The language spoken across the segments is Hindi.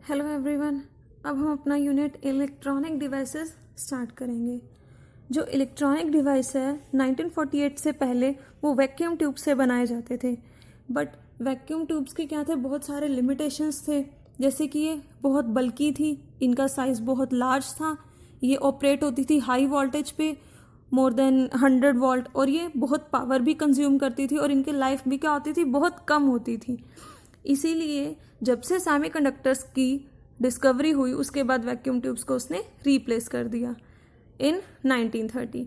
Hello everyone. अब हम अपना यूनिट इलेक्ट्रॉनिक डिवाइसेस स्टार्ट करेंगे। जो इलेक्ट्रॉनिक डिवाइस है 1948 से पहले वो वैक्यूम ट्यूब से बनाए जाते थे, बट वैक्यूम ट्यूब्स के क्या थे, बहुत सारे लिमिटेशंस थे। जैसे कि ये बहुत बल्की थी, इनका साइज़ बहुत लार्ज था, ये ऑपरेट होती थी हाई वोल्टेज पे मोर देन 100 वोल्ट, और ये बहुत पावर भी कंज्यूम करती थी और इनकी लाइफ भी क्या होती थी, बहुत कम होती थी। इसीलिए जब से सेमीकंडक्टर्स की डिस्कवरी हुई उसके बाद वैक्यूम ट्यूब्स को उसने रिप्लेस कर दिया इन 1930।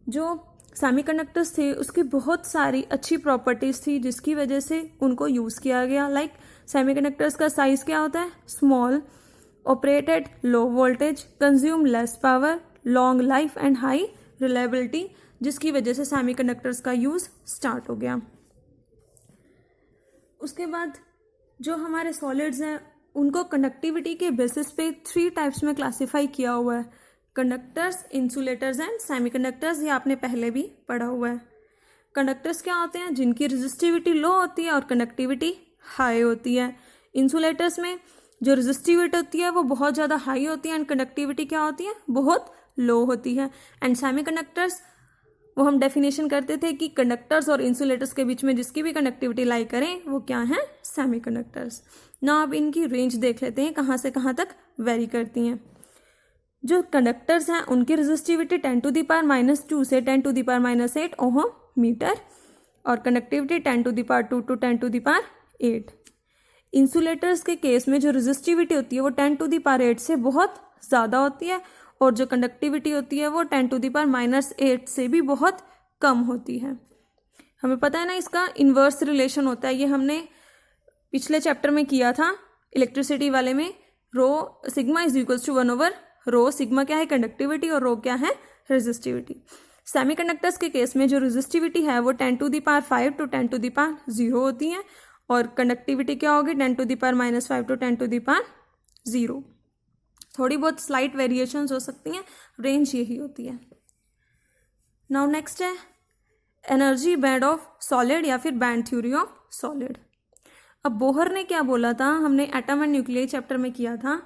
जो सेमीकंडक्टर्स थे उसकी बहुत सारी अच्छी प्रॉपर्टीज़ थी जिसकी वजह से उनको यूज़ किया गया। लाइक सेमीकंडक्टर्स का साइज़ क्या होता है, small, operate at low voltage, consume less power, long life and high reliability, जिसकी वजह से सेमीकंडक्टर्स का यूज़ स्टार्ट हो गया। उसके बाद जो हमारे सॉलिड्स हैं उनको कंडक्टिविटी के बेसिस पे 3 टाइप्स में क्लासिफाई किया हुआ है, कंडक्टर्स, इंसुलेटर्स एंड सेमीकंडक्टर्स। ये आपने पहले भी पढ़ा हुआ है। कंडक्टर्स क्या होते हैं, जिनकी रेजिस्टिविटी लो होती है और कंडक्टिविटी हाई होती है। इंसुलेटर्स में जो रेजिस्टिविटी होती है वो बहुत ज़्यादा हाई होती है एंड कंडक्टिविटी क्या होती है, बहुत लो होती है। एंड सेमीकंडक्टर्स, वो हम डेफिनेशन करते थे कि कंडक्टर्स और इंसुलेटर्स के बीच में जिसकी भी कनेक्टिविटी लाई करें वो क्या है, सेमीकंडक्टर्स। ना अब इनकी रेंज देख लेते हैं कहाँ से कहाँ तक वेरी करती हैं। जो कंडक्टर्स हैं उनकी रेजिस्टिविटी 10⁻⁻² से 10⁻⁻8 ओहम मीटर और कंडक्टिविटी 10⁻² टू 10⁸ इंसुलेटर्स के केस में जो रेजिस्टिविटी होती है वो 10⁸ से बहुत ज़्यादा होती है और जो कंडक्टिविटी होती है वो 10⁻⁻8 से भी बहुत कम होती है। हमें पता है ना इसका इन्वर्स रिलेशन होता है, ये हमने पिछले चैप्टर में किया था इलेक्ट्रिसिटी वाले में। Rho sigma is equals to 1/रो। सिग्मा क्या है, कंडक्टिविटी, और रो क्या है, रेजिस्टिविटी। सेमीकंडक्टर्स के केस में जो रेजिस्टिविटी है वो 10⁵ टू 10⁻0 होती है और कंडक्टिविटी क्या होगी, 10⁻⁻5 टू 10⁻0। थोड़ी बहुत स्लाइट वेरिएशंस हो सकती हैं, रेंज यही होती है। नाउ नेक्स्ट है एनर्जी बैंड ऑफ सॉलिड या फिर बैंड थ्योरी ऑफ सॉलिड। अब बोहर ने क्या बोला था, हमने एटम एंड न्यूक्लियर चैप्टर में किया था।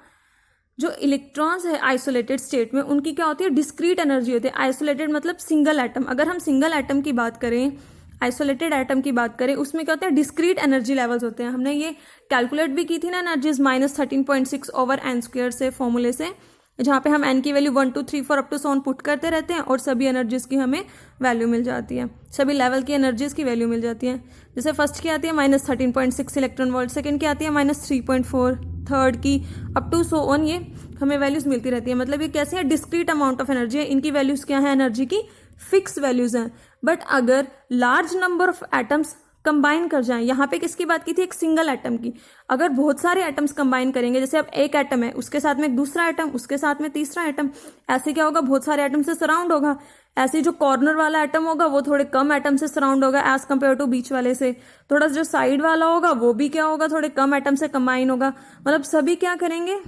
जो इलेक्ट्रॉन्स है आइसोलेटेड स्टेट में उनकी क्या होती है, डिस्क्रीट एनर्जी होती है। आइसोलेटेड मतलब सिंगल एटम। अगर हम सिंगल एटम की बात करें, आइसोलेटेड एटम की बात करें, उसमें क्या होता है, डिस्क्रीट एनर्जी लेवल्स होते हैं। हमने ये कैलकुलेट भी की थी ना एनर्जीज, -13.6/n² से फॉर्मूले से, जहाँ पे हम n की value 1 2 3 4 up to so on put करते रहते हैं और सभी एनर्जीज की हमें वैल्यू मिल जाती है, सभी लेवल की एनर्जीज की वैल्यू मिल जाती है। जैसे फर्स्ट की आती है -13.6 इलेक्ट्रॉन वोल्ट, सेकेंड की आती है -3.4, थर्ड की अप टू so on, ये हमें वैल्यूज मिलती रहती है। मतलब ये कैसे है, डिस्क्रीट अमाउंट ऑफ एनर्जी है, इनकी वैल्यूज क्या है, एनर्जी की फिक्स वैल्यूज हैं। बट अगर large number of atoms combine कर जाएं, यहाँ पे किसकी बात की थी, एक सिंगल एटम की। अगर बहुत सारे एटम्स कंबाइन करेंगे, जैसे अब एक एटम है उसके साथ में एक दूसरा एटम, उसके साथ में तीसरा एटम, ऐसे क्या होगा, बहुत सारे एटम से सराउंड होगा। ऐसे जो कॉर्नर वाला एटम होगा वो थोड़े कम एटम से सराउंड होगा एज कम्पेयर टू बीच वाले से। थोड़ा जो साइड वाला होगा वो भी क्या होगा, थोड़े कम एटम से कंबाइन होगा। मतलब सभी क्या करेंगे,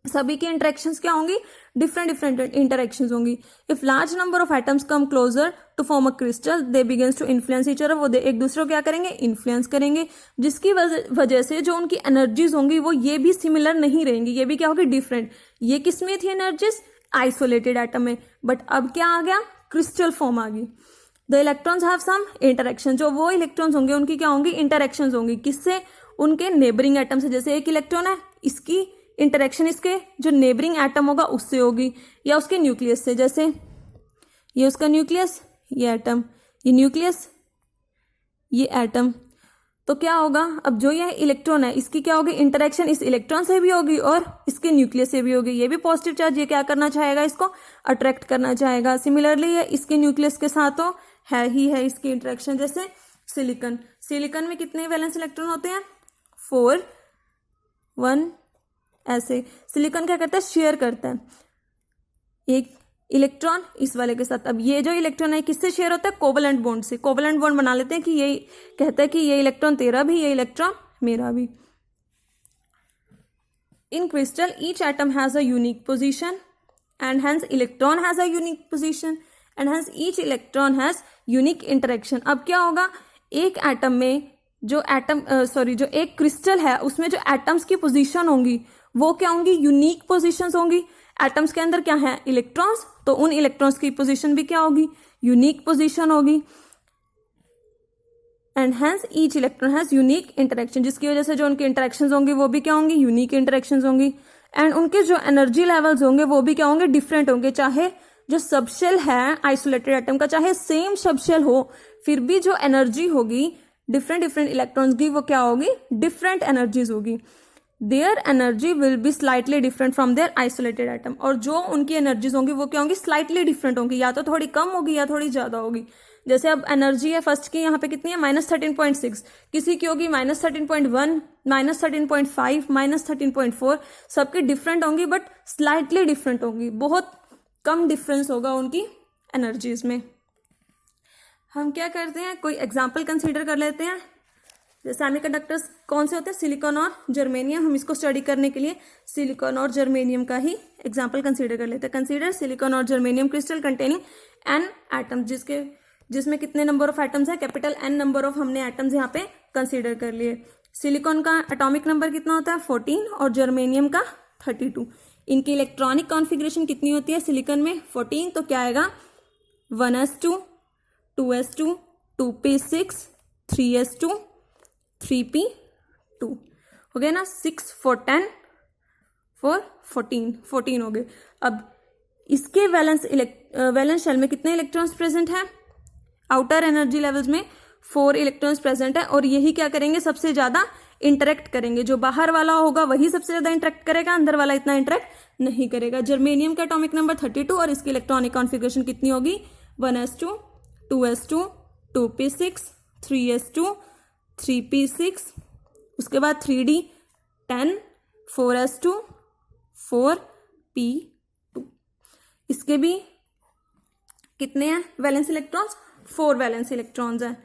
सभी की इंटरेक्शंस क्या होंगी, डिफरेंट इंटरेक्शंस होंगी। If large number of atoms come closer to form a crystal they begins to influence each other, वो एक दूसरे को क्या करेंगे, इन्फ्लुएंस करेंगे, जिसकी वजह से जो उनकी एनर्जीज होंगी वो ये भी सिमिलर नहीं रहेंगी, ये भी क्या होगी, डिफरेंट। ये किस में थी एनर्जीज, आइसोलेटेड एटम में, बट अब क्या आ गया, क्रिस्टल फॉर्म आ गई। The electrons have some interaction, जो वो इलेक्ट्रॉन्स होंगे उनकी क्या होंगी, इंटरेक्शंस होंगी, किससे, उनके नेबरिंग एटम से। जैसे एक इलेक्ट्रॉन है, इसकी इंटरेक्शन इसके जो नेबरिंग एटम होगा उससे होगी, या उसके न्यूक्लियस से। जैसे ये उसका न्यूक्लियस, ये एटम, ये न्यूक्लियस, ये एटम। तो क्या होगा, अब जो ये इलेक्ट्रॉन है इसकी क्या होगी, इंटरेक्शन इस इलेक्ट्रॉन से भी होगी और इसके न्यूक्लियस से भी होगी। ये भी पॉजिटिव चार्ज, ये क्या करना चाहेगा, इसको अट्रैक्ट करना चाहेगा। सिमिलरली ये इसके न्यूक्लियस के साथ तो है ही है इसकी इंटरेक्शन। जैसे सिलिकॉन, सिलिकॉन में कितने वैलेंस इलेक्ट्रॉन होते हैं, 4 1। ऐसे सिलिकॉन क्या करता है, शेयर करता है एक इलेक्ट्रॉन इस वाले के साथ। अब ये जो इलेक्ट्रॉन है किससे शेयर होता है, कोवलेंट बॉन्ड से। कोवलेंट बॉन्ड बना लेते हैं कि ये कहता है कि ये इलेक्ट्रॉन तेरा भी, ये इलेक्ट्रॉन मेरा भी। In crystal each atom has a unique position and hence electron has a unique position and hence each electron has unique interaction. अब क्या होगा, एक एटम में जो जो एक क्रिस्टल है उसमें जो एटम्स की पोजीशन होंगी वो क्या होंगी, यूनिक पोजीशंस होंगी। एटम्स के अंदर क्या है, इलेक्ट्रॉन्स, तो उन इलेक्ट्रॉन्स की पोजीशन भी क्या होगी, यूनिक पोजीशन होगी। And hence each electron has unique interaction, जिसकी वजह से जो उनकी इंटरेक्शंस होंगी वो भी क्या होंगी, यूनिक इंटरेक्शंस होंगी। एंड उनके जो एनर्जी लेवल्स होंगे वो भी क्या होंगे, डिफरेंट होंगे। चाहे जो सबशेल है आइसोलेटेड एटम का, चाहे सेम सबशेल हो, फिर भी जो एनर्जी होगी डिफरेंट डिफरेंट इलेक्ट्रॉन्स की वो क्या होगी, डिफरेंट एनर्जीज होगी। Their energy will be slightly different from their isolated atom, और जो उनकी एनर्जीज होंगी वो क्या होंगी, स्लाइटली डिफरेंट होंगी, या तो थोड़ी कम होगी या थोड़ी ज्यादा होगी। जैसे अब एनर्जी है फर्स्ट की यहाँ पे कितनी है, -13.6, किसी की होगी -13.1, -13.5, -13.4, सबकी डिफरेंट होंगी बट स्लाइटली डिफरेंट होंगी, बहुत कम डिफरेंस होगा उनकी एनर्जीज में। हम क्या करते हैं, कोई एग्जाम्पल कंसीडर कर लेते हैं। सेमीकंडक्टर्स कौन से होते हैं, सिलिकॉन और जर्मेनियम। हम इसको स्टडी करने के लिए सिलिकॉन और जर्मेनियम का ही एग्जाम्पल कंसीडर कर लेते हैं। कंसीडर सिलिकॉन और germanium crystal containing an atom, जिसमें कितने नंबर ऑफ एटम्स है, कैपिटल एन नंबर ऑफ हमने एटम्स यहाँ पे कंसीडर कर लिए। सिलिकॉन का एटॉमिक नंबर कितना होता है, 14, और जर्मेनियम का 32। इनकी इलेक्ट्रॉनिक कॉन्फ़िगरेशन कितनी होती है, सिलिकॉन में 14, तो क्या आएगा 1s2 2s2 2p6 3s2 3p2 हो गया ना, 6 4 10 4 14 हो गए। अब इसके वैलेंस शेल में कितने इलेक्ट्रॉन्स प्रेजेंट हैं, आउटर एनर्जी लेवल्स में 4 इलेक्ट्रॉन्स प्रेजेंट है, और यही क्या करेंगे, सबसे ज्यादा इंटरेक्ट करेंगे। जो बाहर वाला होगा वही सबसे ज्यादा इंटरेक्ट करेगा, अंदर वाला इतना इंटरेक्ट नहीं करेगा। जर्मेनियम का एटॉमिक नंबर 32 और इसकी इलेक्ट्रॉनिक कॉन्फ़िगरेशन कितनी होगी, 1s2 2s2 2p6 3s2 3p6, उसके बाद 3d 10 4s2 4p2। इसके भी कितने हैं वैलेंस इलेक्ट्रॉन्स, 4 वैलेंस इलेक्ट्रॉन्स हैं।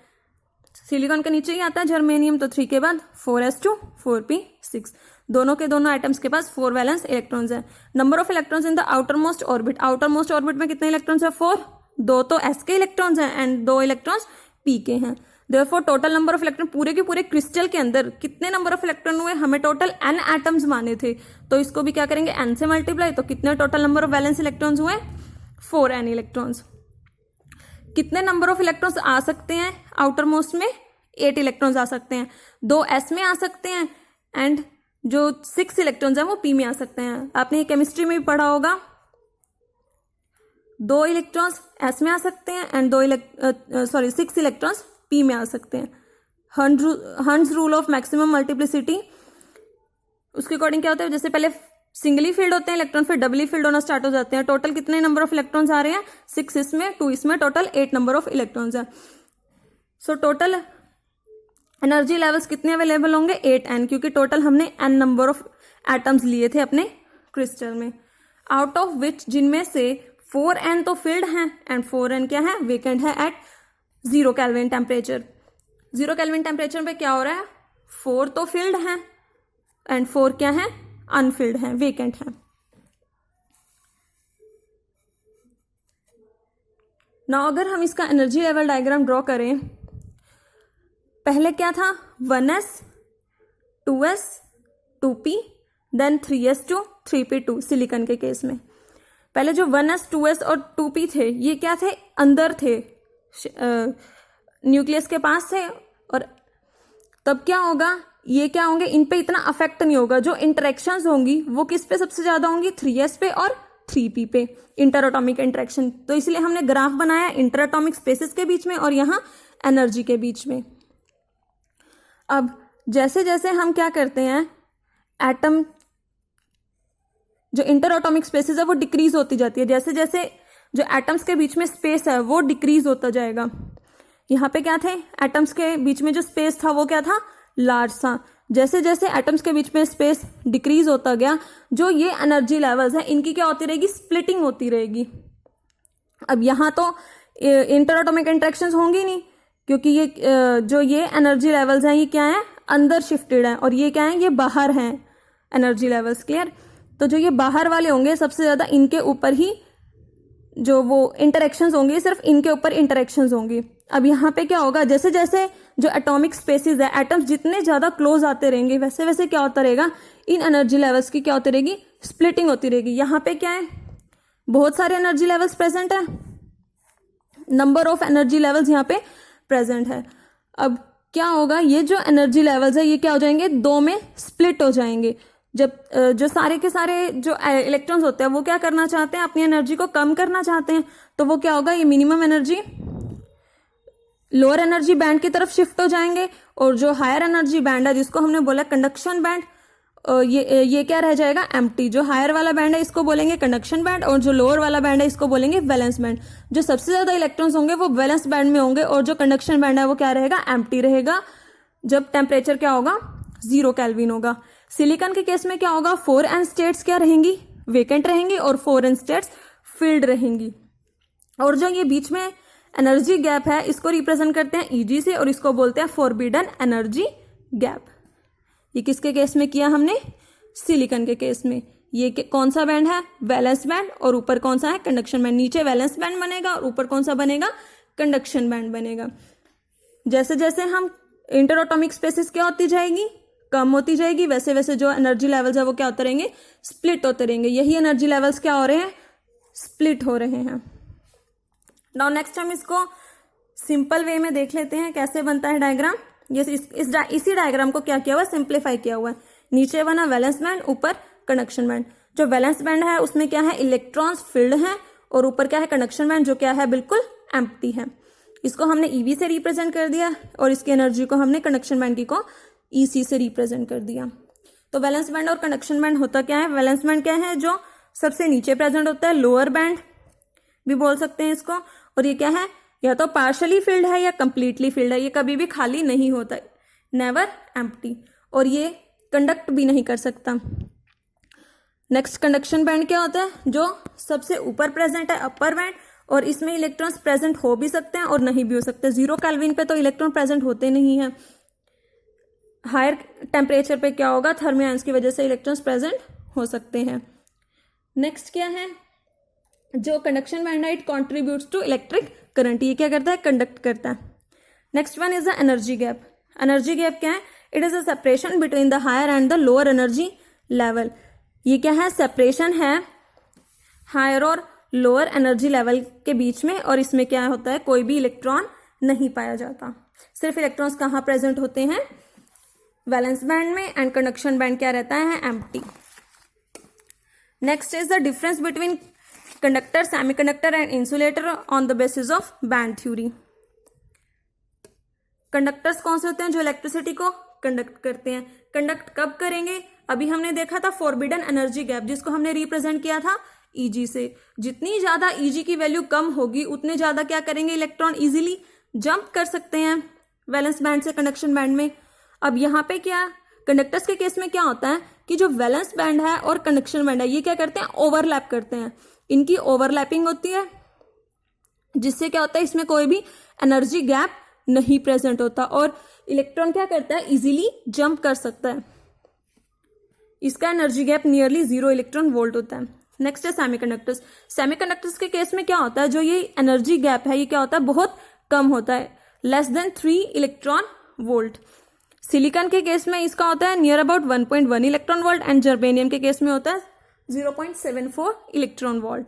सिलिकॉन के नीचे ही आता है जर्मेनियम, तो 3 के बाद 4s2 4p6, दोनों के दोनों एटम्स के पास 4 वैलेंस इलेक्ट्रॉन्स हैं। Number of electrons in the outer most orbit, outer most orbit में कितने इलेक्ट्रॉन्स है, 4, 2 तो s के इलेक्ट्रॉन्स हैं एंड 2 इलेक्ट्रॉन्स p के हैं। Therefore total number of electron पूरे के पूरे क्रिस्टल के अंदर कितने नंबर ऑफ इलेक्ट्रॉन हुए, हमें टोटल n एटम्स माने थे, तो इसको भी क्या करेंगे n से मल्टीप्लाई, तो कितने total number of valence electrons हुए, 4n इलेक्ट्रॉन्स। कितने नंबर ऑफ इलेक्ट्रॉन्स आ सकते हैं आउटर मोस्ट में, 8 इलेक्ट्रॉन्स आ सकते हैं, 2 s में आ सकते हैं एंड जो 6 इलेक्ट्रॉन्स हैं वो p में आ सकते हैं। आपने केमिस्ट्री में भी पढ़ा होगा, 2 इलेक्ट्रॉन्स s में आ सकते हैं एंड 6 इलेक्ट्रॉन्स p में आ सकते हैं। हंस रूल ऑफ मैक्सिमम मल्टीप्लिसिटी, उसके अकॉर्डिंग क्या होता है, जैसे पहले सिंगली फील्ड होते हैं इलेक्ट्रॉन, फिर डबली फील्ड होना स्टार्ट हो जाते हैं। टोटल कितने नंबर ऑफ इलेक्ट्रॉन्स आ रहे हैं, 6 इसमें 2 इसमें, टोटल 8 नंबर ऑफ इलेक्ट्रॉन्स है। सो टोटल एनर्जी लेवल्स कितने अवेलेबल होंगे, 8n, क्योंकि टोटल हमने n नंबर ऑफ एटम्स लिए थे अपने क्रिस्टल में, आउट ऑफ विच जिनमें से 4n तो फिल्ड हैं एंड 4n क्या है, वेकेंट है at 0 kelvin temperature. 0 kelvin temperature पे क्या हो रहा है, 4 तो फिल्ड हैं एंड 4 क्या है, अनफिल्ड है, वेकेंट है। ना अगर हम इसका एनर्जी लेवल डायग्राम ड्रॉ करें, पहले क्या था, 1s 2s 2p then 3s2 3p2 silicon के केस में। पहले जो 1s 2s और 2p थे ये क्या थे, अंदर थे, न्यूक्लियस के पास थे, और तब क्या होगा, ये क्या होंगे, इन पे इतना अफेक्ट नहीं होगा। जो इंटरेक्शंस होंगी वो किस पे सबसे ज्यादा होंगी, 3s पे और 3p पे, इंटर एटॉमिक इंटरेक्शन। तो इसलिए हमने ग्राफ बनाया इंटर एटॉमिक स्पेसेस के बीच में और यहाँ एनर्जी के बीच में। अब जैसे जैसे हम क्या करते हैं, एटम जो इंटर एटॉमिक स्पेसेस है वो डिक्रीज होती जाती है, जैसे जैसे जो एटम्स के बीच में स्पेस है वो डिक्रीज होता जाएगा। यहाँ पे क्या थे, एटम्स के बीच में जो स्पेस था वो क्या था, लार्ज था। जैसे जैसे एटम्स के बीच में स्पेस डिक्रीज होता गया, जो ये एनर्जी लेवल्स हैं इनकी क्या होती रहेगी, स्प्लिटिंग होती रहेगी। अब यहाँ तो इंटर एटॉमिक इंटरेक्शंस होंगी नहीं, क्योंकि ये जो ये एनर्जी लेवल्स हैं ये क्या है, अंदर शिफ्टेड है, और ये क्या है, ये बाहर हैं एनर्जी लेवल्स, क्लियर। तो जो ये बाहर वाले होंगे सबसे ज्यादा इनके ऊपर ही जो वो इंटरेक्शंस होंगे, सिर्फ इनके ऊपर इंटरेक्शंस होंगी। अब यहाँ पे क्या होगा, जैसे जैसे जो एटॉमिक स्पेसिस है, एटम्स जितने ज़्यादा क्लोज आते रहेंगे वैसे वैसे क्या होता रहेगा, इन एनर्जी लेवल्स की क्या होती रहेगी, स्प्लिटिंग होती रहेगी। यहाँ पे क्या है, बहुत सारे एनर्जी लेवल्स प्रेजेंट है, नंबर ऑफ एनर्जी लेवल्स यहाँ पे प्रेजेंट है। अब क्या होगा, ये जो एनर्जी लेवल्स है ये क्या हो जाएंगे, दो में स्प्लिट हो जाएंगे। जब जो सारे के सारे जो इलेक्ट्रॉन्स होते हैं वो क्या करना चाहते हैं, अपनी एनर्जी को कम करना चाहते हैं, तो वो क्या होगा, ये minimum energy lower energy band की तरफ शिफ्ट हो जाएंगे, और जो हायर एनर्जी बैंड है जिसको हमने बोला कंडक्शन बैंड, ये क्या रह जाएगा, एम्प्टी। जो हायर वाला बैंड है इसको बोलेंगे कंडक्शन बैंड, और जो लोअर वाला बैंड है इसको बोलेंगे वैलेंस बैंड। जो सबसे ज्यादा इलेक्ट्रॉन्स होंगे वो वैलेंस बैंड में होंगे, और जो कंडक्शन बैंड है वो क्या रहेगा, एम्प्टी रहेगा, जब टेम्परेचर क्या होगा, 0 केल्विन होगा। सिलिकॉन के केस में क्या होगा, 4 n स्टेट्स क्या रहेंगी, वेकेंट रहेंगी, और 4 n स्टेट्स फिल्ड रहेंगी। और जो ये बीच में एनर्जी गैप है इसको रिप्रेजेंट करते हैं Eg से, और इसको बोलते हैं फॉरबिडन एनर्जी गैप। ये किसके केस में किया हमने, सिलिकॉन के केस में। ये कौन सा बैंड है, वैलेंस बैंड, और ऊपर कौन सा है, कंडक्शन बैंड। नीचे वैलेंस बैंड बनेगा और ऊपर कौन सा बनेगा, कंडक्शन बैंड बनेगा। जैसे जैसे हम इंटर एटॉमिक स्पेसिस क्या होती जाएगी, कम होती जाएगी, वैसे वैसे जो एनर्जी लेवल्स है वो क्या होते रहेंगे, स्प्लिट होते रहेंगे। यही एनर्जी लेवल्स क्या हो रहे हैं, स्प्लिट हो रहे हैं। नाउ नेक्स्ट हम इसको सिंपल वे में देख लेते हैं कैसे बनता है डायग्राम। ये इसी डायग्राम को क्या किया हुआ है, सिंप्लीफाई किया हुआ है। नीचे बना वैलेंस बैंड, ऊपर कंडक्शन बैंड। जो वैलेंस बैंड है उसमें क्या है, इलेक्ट्रॉन्स फील्ड है, और ऊपर क्या है, कंडक्शन बैंड, जो क्या है, बिल्कुल एम्प्टी है। इसको हमने EV से रिप्रेजेंट कर दिया, और इसकी एनर्जी को हमने कंडक्शन बैंड की को EC से रिप्रेजेंट कर दिया। तो वैलेंस बैंड और कंडक्शन बैंड होता क्या है, वैलेंस बैंड क्या है, जो सबसे नीचे प्रेजेंट होता है, लोअर बैंड भी बोल सकते हैं इसको। और ये क्या है, या तो पार्शली फिल्ड है या कंप्लीटली फिल्ड है, ये कभी भी खाली नहीं होता है, नेवर एम्प्टी, और ये कंडक्ट भी नहीं कर सकता। नेक्स्ट कंडक्शन बैंड क्या होता है, जो सबसे ऊपर प्रेजेंट है, अपर बैंड, और इसमें इलेक्ट्रॉन्स प्रेजेंट हो भी सकते हैं और नहीं भी हो सकते। 0 केल्विन पे तो इलेक्ट्रॉन प्रेजेंट होते नहीं है। हायर टेम्परेचर पे क्या होगा, थर्मी आयंस की वजह से इलेक्ट्रॉन्स प्रेजेंट हो सकते हैं। नेक्स्ट क्या है, जो कंडक्शन बैंड है, it contributes to electric current. ये क्या करता है, कंडक्ट करता है। Next one is the energy gap. Energy gap क्या है, it is a separation between the higher and the lower energy level. ये क्या है, सेपरेशन है हायर और लोअर एनर्जी लेवल के बीच में, और इसमें क्या होता है, कोई भी इलेक्ट्रॉन नहीं पाया जाता। सिर्फ इलेक्ट्रॉन्स कहाँ प्रेजेंट होते हैं, वैलेंस बैंड में, एंड कंडक्शन बैंड क्या रहता है, empty. Next is the difference between conductor, semiconductor and insulator on the basis of band theory. Conductors कौन से होते हैं, जो इलेक्ट्रिसिटी को कंडक्ट करते हैं। कंडक्ट कब करेंगे, अभी हमने देखा था फॉरबिडन एनर्जी गैप, जिसको हमने रिप्रेजेंट किया था Eg से। जितनी ज्यादा Eg की वैल्यू कम होगी उतने ज्यादा क्या करेंगे, इलेक्ट्रॉन इजीली जंप कर सकते हैं वैलेंस बैंड से कंडक्शन बैंड में। अब यहाँ पे क्या, कंडक्टर्स के केस में क्या होता है कि जो वैलेंस बैंड है और कंडक्शन बैंड है ये क्या करते हैं, ओवरलैप करते हैं। इनकी ओवरलैपिंग होती है, जिससे क्या होता है, इसमें कोई भी एनर्जी गैप नहीं प्रेजेंट होता, और इलेक्ट्रॉन क्या करता है, इजीली जंप कर सकता है। इसका energy gap nearly 0 electron volt होता है। नेक्स्ट है सेमीकंडक्टर्स। सेमीकंडक्टर्स के केस में क्या होता है, जो ये एनर्जी गैप है ये क्या होता है, बहुत कम होता है, less than 3 electron volt. Silicon के केस में इसका होता है near about 1.1 electron volt, and germanium के केस में होता है 0.74 electron volt.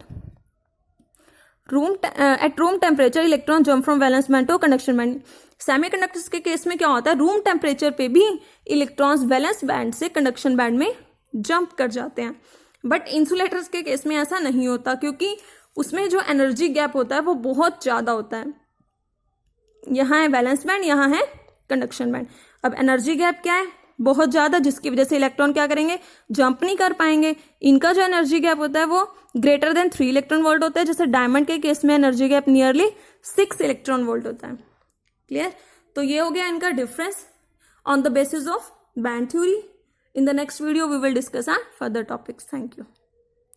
At room temperature electron jump from valence band to conduction band. Semiconductors के केस में क्या होता है, रूम टेम्परेचर पे भी इलेक्ट्रॉन्स वैलेंस बैंड से कंडक्शन बैंड में जंप कर जाते हैं। बट इंसुलेटर्स के केस में ऐसा नहीं होता, क्योंकि उसमें जो एनर्जी गैप होता है वो बहुत ज्यादा होता है। यहाँ है वैलेंस बैंड, यहाँ है कंडक्शन बैंड। अब एनर्जी गैप क्या है, बहुत ज्यादा, जिसकी वजह से इलेक्ट्रॉन क्या करेंगे, जंप नहीं कर पाएंगे। इनका जो एनर्जी गैप होता है वो ग्रेटर देन 3 इलेक्ट्रॉन वोल्ट होता है। जैसे डायमंड के केस में energy gap nearly 6 electron volt होता है। क्लियर। तो ये हो गया इनका difference on the basis of band theory. In the next video, we will discuss on further topics. Thank you.